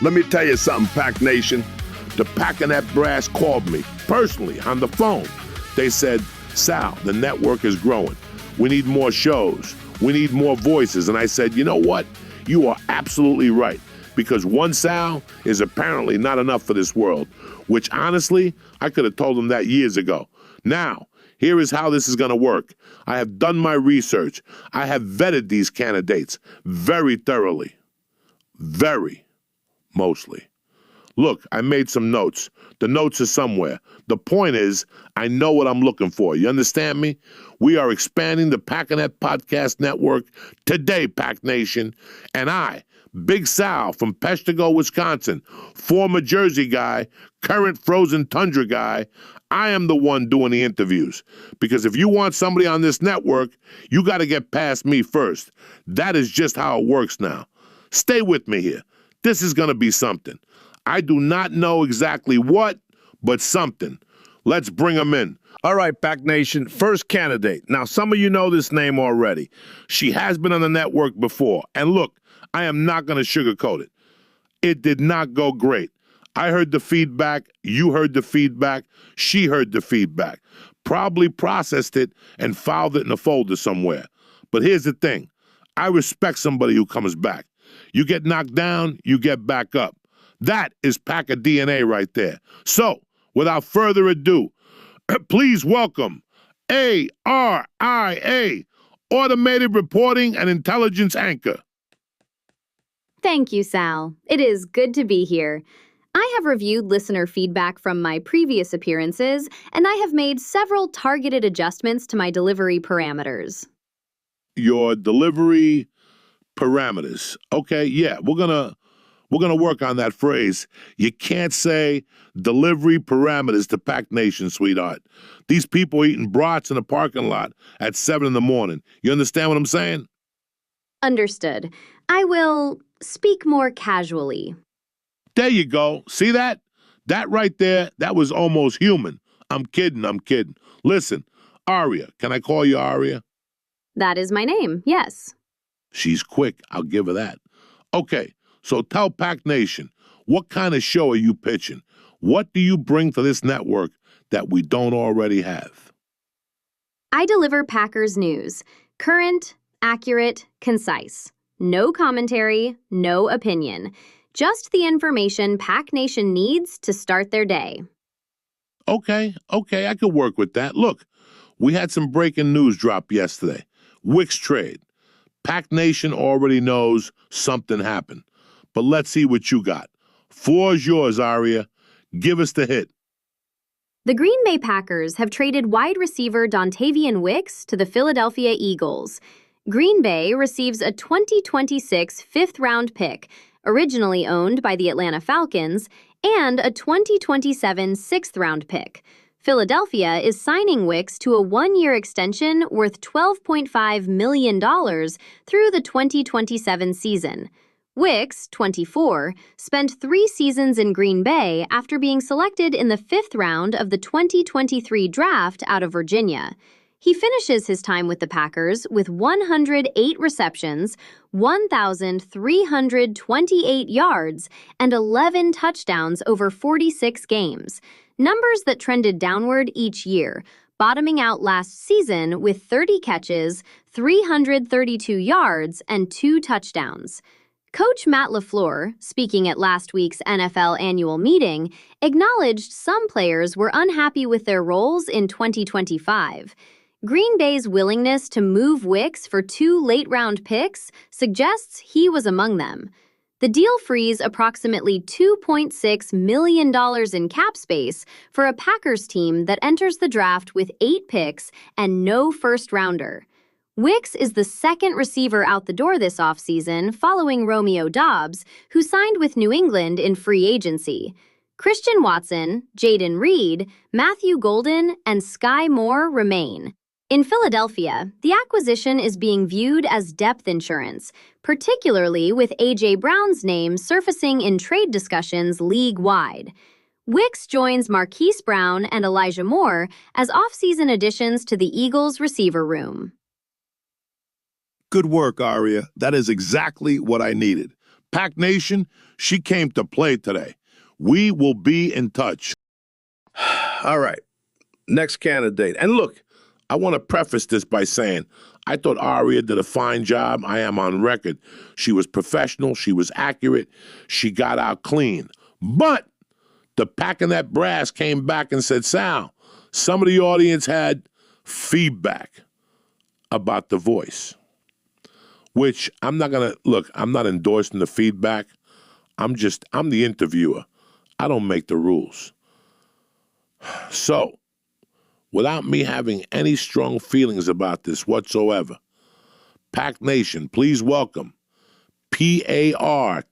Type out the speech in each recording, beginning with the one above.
Let me tell you something, Pack Nation. The Packernet brass called me personally on the phone. They said, Sal, the network is growing. We need more shows. We need more voices. And I said, you know what? You are absolutely right. Because one Sal is apparently not enough for this world, which honestly, I could have told them that years ago. Now, here is how this is going to work. I have done my research. I have vetted these candidates very thoroughly. Very, mostly. Look, I made some notes. The notes are somewhere. The point is, I know what I'm looking for. You understand me? We are expanding the Packernet Podcast Network today, Pack Nation. And I, Big Sal from Peshtigo, Wisconsin, former Jersey guy, current frozen tundra guy, I am the one doing the interviews. Because if you want somebody on this network, you got to get past me first. That is just how it works now. Stay with me here. This is going to be something. I do not know exactly what, but something. Let's bring them in. All right, Pack Nation, first candidate. Now, some of you know this name already. She has been on the network before. And look, I am not going to sugarcoat it. It did not go great. I heard the feedback, you heard the feedback, she heard the feedback. Probably processed it and filed it in a folder somewhere. But here's the thing. I respect somebody who comes back. You get knocked down, you get back up. That is Packer DNA right there. So, without further ado, please welcome ARIA, Automated Reporting and Intelligence Anchor. Thank you, Sal. It is good to be here. I have reviewed listener feedback from my previous appearances, and I have made several targeted adjustments to my delivery parameters. Your delivery parameters. Okay, yeah, we're gonna work on that phrase. You can't say delivery parameters to Pack Nation, sweetheart. These people are eating brats in the parking lot at 7 in the morning. You understand what I'm saying? Understood. I will speak more casually. There you go. See that? That right there, that was almost human. I'm kidding. Listen, Aria, can I call you Aria? That is my name, yes. She's quick, I'll give her that. Okay, so tell Pack Nation, what kind of show are you pitching? What do you bring to this network that we don't already have? I deliver Packers news. Current, accurate, concise. No commentary, no opinion. Just the information Pack Nation needs to start their day. Okay, I could work with that. Look, we had some breaking news drop yesterday. Wicks trade. Pack Nation already knows something happened. But let's see what you got. Floor is yours, Aria. Give us the hit. The Green Bay Packers have traded wide receiver Dontavian Wicks to the Philadelphia Eagles. Green Bay receives a 2026 fifth-round pick, originally owned by the Atlanta Falcons, and a 2027 sixth-round pick. Philadelphia is signing Wicks to a one-year extension worth $12.5 million through the 2027 season. Wicks, 24, spent 3 seasons in Green Bay after being selected in the 5th round of the 2023 draft out of Virginia. He finishes his time with the Packers with 108 receptions, 1,328 yards, and 11 touchdowns over 46 games, numbers that trended downward each year, bottoming out last season with 30 catches, 332 yards, and 2 touchdowns. Coach Matt LaFleur, speaking at last week's NFL annual meeting, acknowledged some players were unhappy with their roles in 2025. Green Bay's willingness to move Wicks for 2 late-round picks suggests he was among them. The deal frees approximately $2.6 million in cap space for a Packers team that enters the draft with 8 picks and no first-rounder. Wicks is the second receiver out the door this offseason, following Romeo Doubs, who signed with New England in free agency. Christian Watson, Jaden Reed, Matthew Golden, and Sky Moore remain. In Philadelphia, the acquisition is being viewed as depth insurance, particularly with A.J. Brown's name surfacing in trade discussions league-wide. Wicks joins Marquise Brown and Elijah Moore as offseason additions to the Eagles' receiver room. Good work, Aria. That is exactly what I needed. Pack Nation, she came to play today. We will be in touch. All right. Next candidate. And look, I want to preface this by saying I thought ARIA did a fine job. I am on record. She was professional. She was accurate. She got out clean. But the Packernet brass came back and said, Sal, some of the audience had feedback about the voice, which I'm not endorsing the feedback. I'm the interviewer. I don't make the rules. So, without me having any strong feelings about this whatsoever, Pack Nation, please welcome Parker.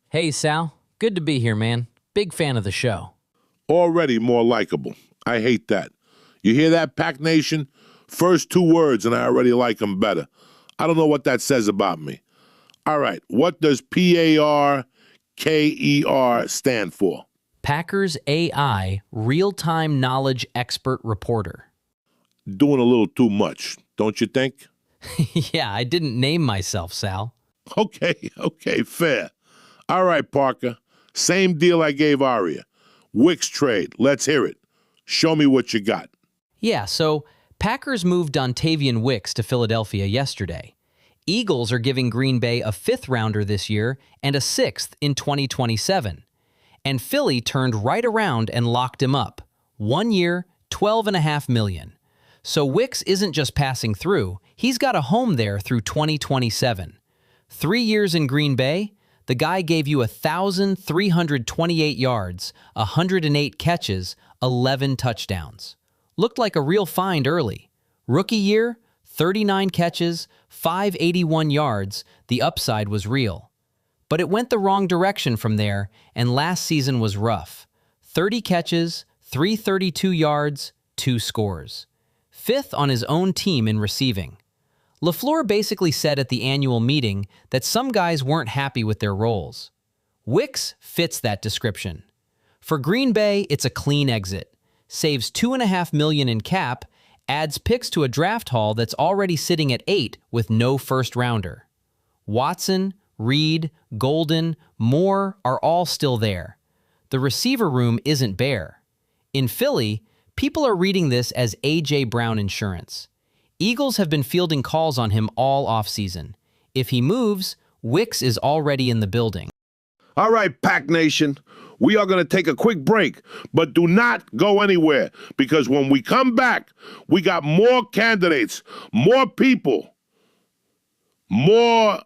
Hey, Sal. Good to be here, man. Big fan of the show. Already more likable. I hate that. You hear that, Pack Nation? First two words and I already like them better. I don't know what that says about me. All right, what does Parker stand for? Packers AI Real-Time Knowledge Expert Reporter. Doing a little too much, don't you think? Yeah, I didn't name myself, Sal. Okay, fair. All right, Parker. Same deal I gave ARIA. Wicks trade. Let's hear it. Show me what you got. Yeah, so Packers moved Dontavian Wicks to Philadelphia yesterday. Eagles are giving Green Bay a fifth-rounder this year and a sixth in 2027. And Philly turned right around and locked him up. 1 year, $12.5 million. So Wicks isn't just passing through, he's got a home there through 2027. 3 years in Green Bay, the guy gave you 1,328 yards, 108 catches, 11 touchdowns. Looked like a real find early. Rookie year, 39 catches, 581 yards, the upside was real. But it went the wrong direction from there, and last season was rough. 30 catches, 332 yards, 2 scores. Fifth on his own team in receiving. LaFleur basically said at the annual meeting that some guys weren't happy with their roles. Wicks fits that description. For Green Bay, it's a clean exit. Saves $2.5 million in cap, adds picks to a draft haul that's already sitting at 8 with no first-rounder. Watson, Reed, Golden, Moore are all still there. The receiver room isn't bare. In Philly, people are reading this as A.J. Brown insurance. Eagles have been fielding calls on him all offseason. If he moves, Wicks is already in the building. All right, Pack Nation, we are going to take a quick break, but do not go anywhere because when we come back, we got more candidates, more people, more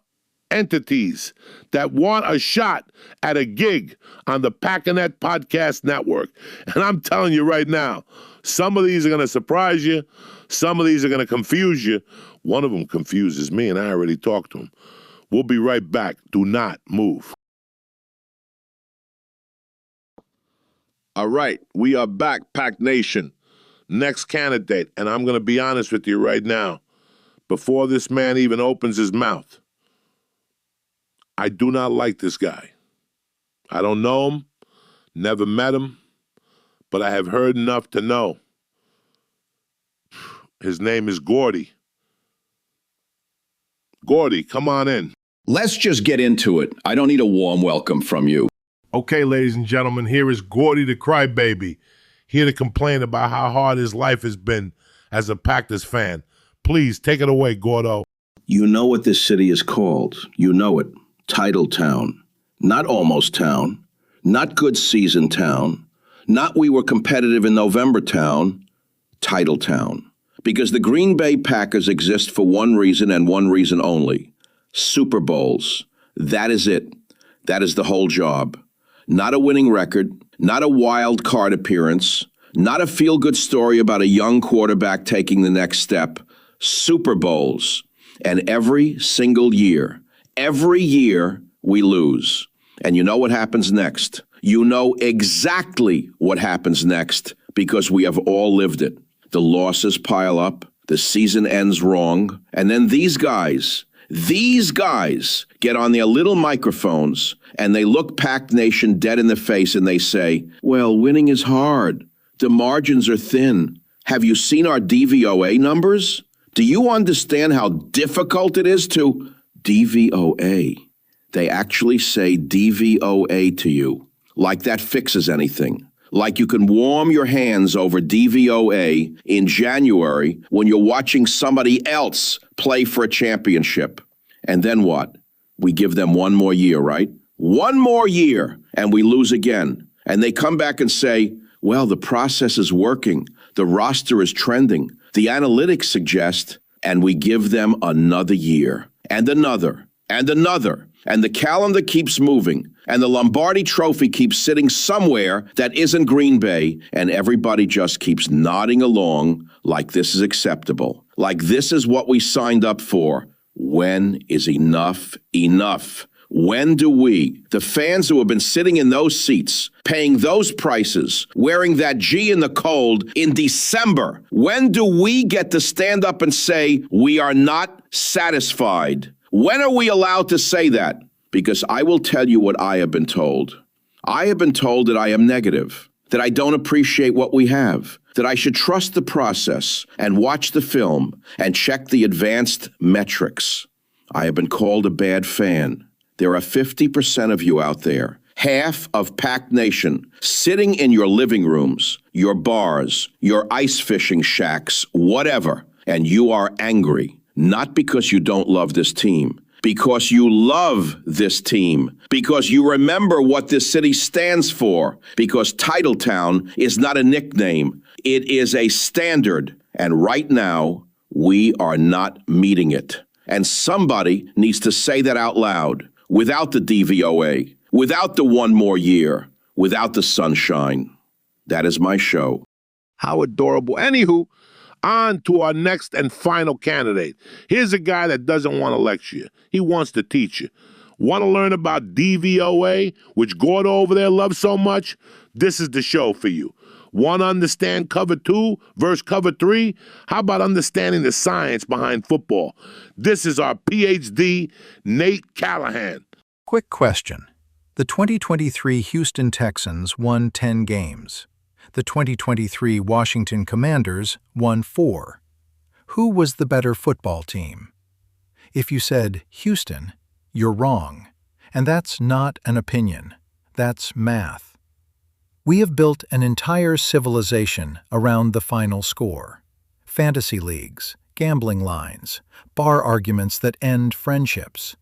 entities that want a shot at a gig on the Packernet Podcast Network. And I'm telling you right now, some of these are going to surprise you. Some of these are going to confuse you. One of them confuses me, and I already talked to him. We'll be right back. Do not move. All right, we are back, Pack Nation. Next candidate, and I'm going to be honest with you right now. Before this man even opens his mouth, I do not like this guy. I don't know him, never met him, but I have heard enough to know. His name is Gordy. Gordy, come on in. Let's just get into it. I don't need a warm welcome from you. Okay, ladies and gentlemen, here is Gordy the Crybaby, here to complain about how hard his life has been as a Packers fan. Please, take it away, Gordo. You know what this city is called. You know it. Title Town. Not Almost Town. Not Good Season Town. Not We Were Competitive in November Town. Title Town. Because the Green Bay Packers exist for one reason and one reason only. Super Bowls. That is it. That is the whole job. Not a winning record, not a wild card appearance, not a feel-good story about a young quarterback taking the next step. Super Bowls. And every single year, we lose. And you know what happens next. You know exactly what happens next because we have all lived it. The losses pile up, the season ends wrong, and then these guys get on their little microphones and they look Pack Nation dead in the face and they say, well, winning is hard. The margins are thin. Have you seen our DVOA numbers? Do you understand how difficult it is to DVOA? They actually say DVOA to you, like that fixes anything. Like you can warm your hands over DVOA in January when you're watching somebody else play for a championship. And then what? We give them one more year, right? One more year, and we lose again. And they come back and say, well, the process is working. The roster is trending. The analytics suggest, and we give them another year, and another, and another. And the calendar keeps moving, and the Lombardi trophy keeps sitting somewhere that isn't Green Bay, and everybody just keeps nodding along like this is acceptable, like this is what we signed up for. When is enough enough? When do we, the fans who have been sitting in those seats, paying those prices, wearing that G in the cold in December, when do we get to stand up and say we are not satisfied? When are we allowed to say that? Because I will tell you what I have been told. I have been told that I am negative, that I don't appreciate what we have, that I should trust the process and watch the film and check the advanced metrics. I have been called a bad fan. There are 50% of you out there, half of Pack Nation, sitting in your living rooms, your bars, your ice fishing shacks, whatever, and you are angry. Not because you don't love this team, because you love this team, because you remember what this city stands for, because Titletown is not a nickname, it is a standard, and right now, we are not meeting it. And somebody needs to say that out loud, without the DVOA, without the one more year, without the sunshine. That is my show. How adorable. Anywho, on to our next and final candidate. Here's a guy that doesn't want to lecture you. He wants to teach you. Want to learn about DVOA, which Gordy over there loves so much? This is the show for you. Want to understand cover 2 versus cover 3? How about understanding the science behind football? This is our PhD, NATE CALLAHAN. Quick question. The 2023 Houston Texans won 10 games. The 2023 Washington Commanders won 4. Who was the better football team? If you said Houston, you're wrong. And that's not an opinion. That's math. We have built an entire civilization around the final score. Fantasy leagues, gambling lines, bar arguments that end friendships.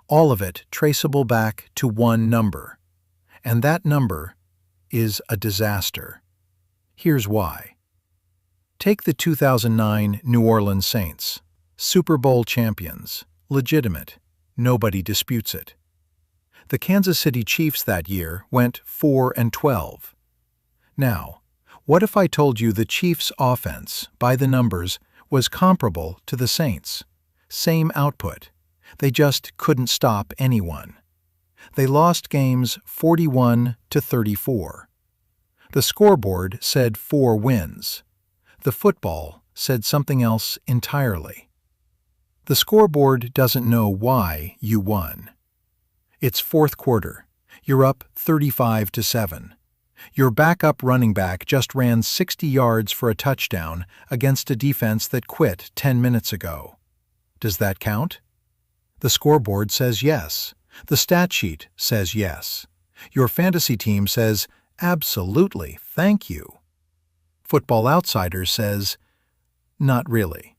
All of it traceable back to one number. And that number is a disaster. Here's why. Take the 2009 New Orleans Saints, Super Bowl champions, legitimate, nobody disputes it. The Kansas City Chiefs that year went 4-12. Now, what if I told you the Chiefs' offense, by the numbers, was comparable to the Saints? Same output. They just couldn't stop anyone. They lost games 41-34. The scoreboard said 4 wins. The football said something else entirely. The scoreboard doesn't know why you won. It's fourth quarter. You're up 35-7. Your backup running back just ran 60 yards for a touchdown against a defense that quit 10 minutes ago. Does that count? The scoreboard says yes. The stat sheet says yes. Your fantasy team says, absolutely, thank you. Football Outsiders says, not really.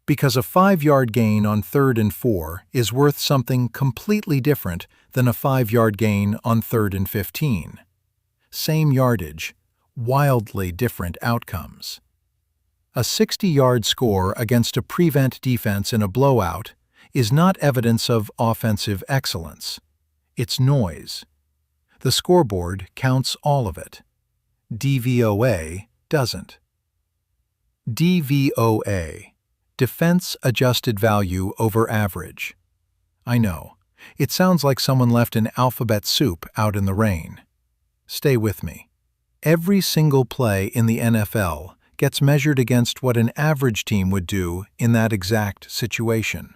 Because a 5-yard gain on 3rd and 4 is worth something completely different than a 5-yard gain on 3rd and 15. Same yardage, wildly different outcomes. A 60-yard score against a prevent defense in a blowout is not evidence of offensive excellence. It's noise. The scoreboard counts all of it. DVOA doesn't. DVOA, Defense Adjusted Value over Average. I know, it sounds like someone left an alphabet soup out in the rain. Stay with me. Every single play in the NFL gets measured against what an average team would do in that exact situation.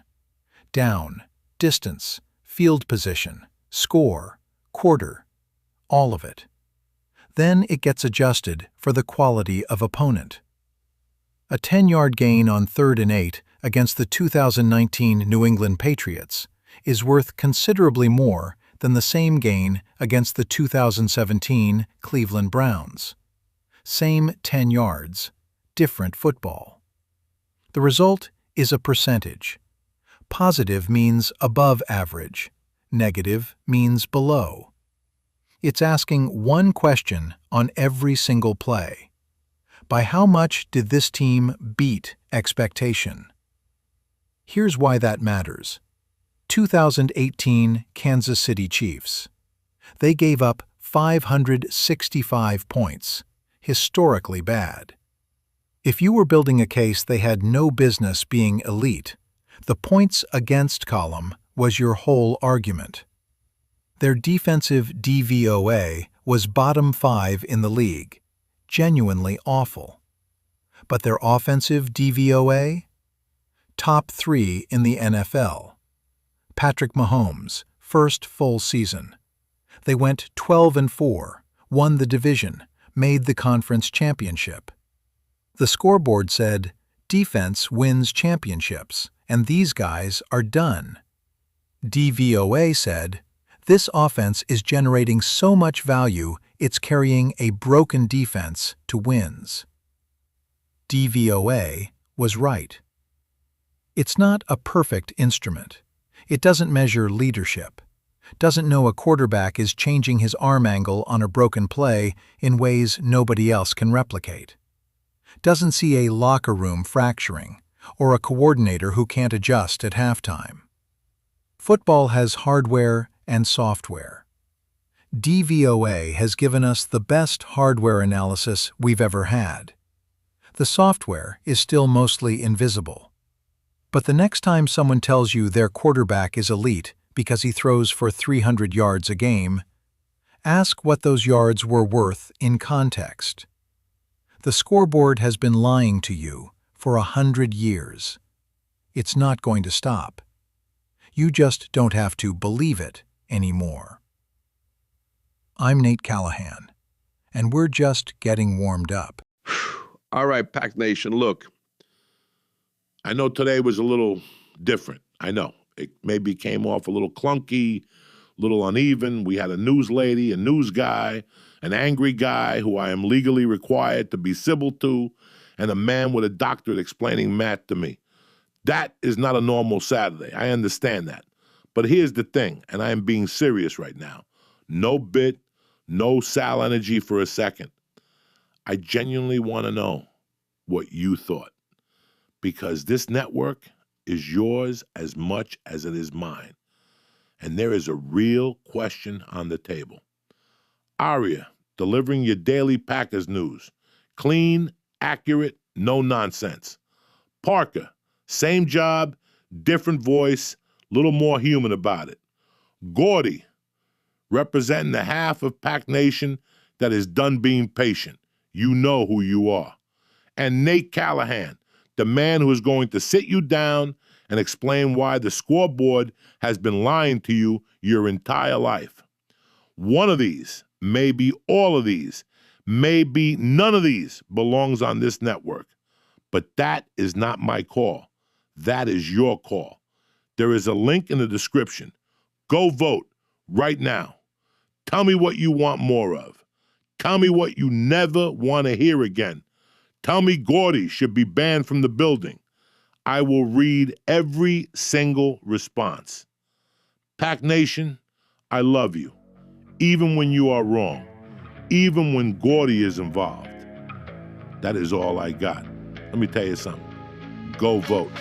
Down, distance, field position, score, quarter, all of it. Then it gets adjusted for the quality of opponent. A 10-yard gain on 3rd and 8 against the 2019 New England Patriots is worth considerably more than the same gain against the 2017 Cleveland Browns. Same 10 yards, different football. The result is a percentage. Positive means above average. Negative means below. It's asking one question on every single play. By how much did this team beat expectation? Here's why that matters. 2018 Kansas City Chiefs. They gave up 565 points, historically bad. If you were building a case they had no business being elite, the points against column was your whole argument. Their defensive DVOA was bottom 5 in the league, genuinely awful. But their offensive DVOA? Top 3 in the NFL. Patrick Mahomes, first full season. They went 12-4, won the division, made the conference championship. The scoreboard said, defense wins championships, and these guys are done. DVOA said, this offense is generating so much value it's carrying a broken defense to wins. DVOA was right. It's not a perfect instrument. It doesn't measure leadership, doesn't know a quarterback is changing his arm angle on a broken play in ways nobody else can replicate, doesn't see a locker room fracturing or a coordinator who can't adjust at halftime. Football has hardware and software. DVOA has given us the best hardware analysis we've ever had. The software is still mostly invisible. But the next time someone tells you their quarterback is elite because he throws for 300 yards a game, ask what those yards were worth in context. The scoreboard has been lying to you for 100 years. It's not going to stop. You just don't have to believe it anymore. I'm Nate Callahan, and we're just getting warmed up. All right, Pack Nation, look. I know today was a little different. I know. It maybe came off a little clunky, a little uneven. We had a news lady, a news guy, an angry guy who I am legally required to be civil to, and a man with a doctorate explaining math to me. That is not a normal Saturday. I understand that. But here's the thing, and I am being serious right now. No bit, no Sal energy for a second. I genuinely want to know what you thought, because this network is yours as much as it is mine. And there is a real question on the table. ARIA, delivering your daily Packers news. Clean, accurate, no nonsense. Parker, same job, different voice, little more human about it. Gordy, representing the half of Pack Nation that is done being patient. You know who you are. And NATE CALLAHAN, the man who is going to sit you down and explain why the scoreboard has been lying to you your entire life. One of these, maybe all of these, maybe none of these belongs on this network. But that is not my call. That is your call. There is a link in the description. Go vote right now. Tell me what you want more of. Tell me what you never want to hear again. Tell me Gordy should be banned from the building. I will read every single response. Pack Nation, I love you, even when you are wrong, even when Gordy is involved. That is all I got. Let me tell you something. Go vote.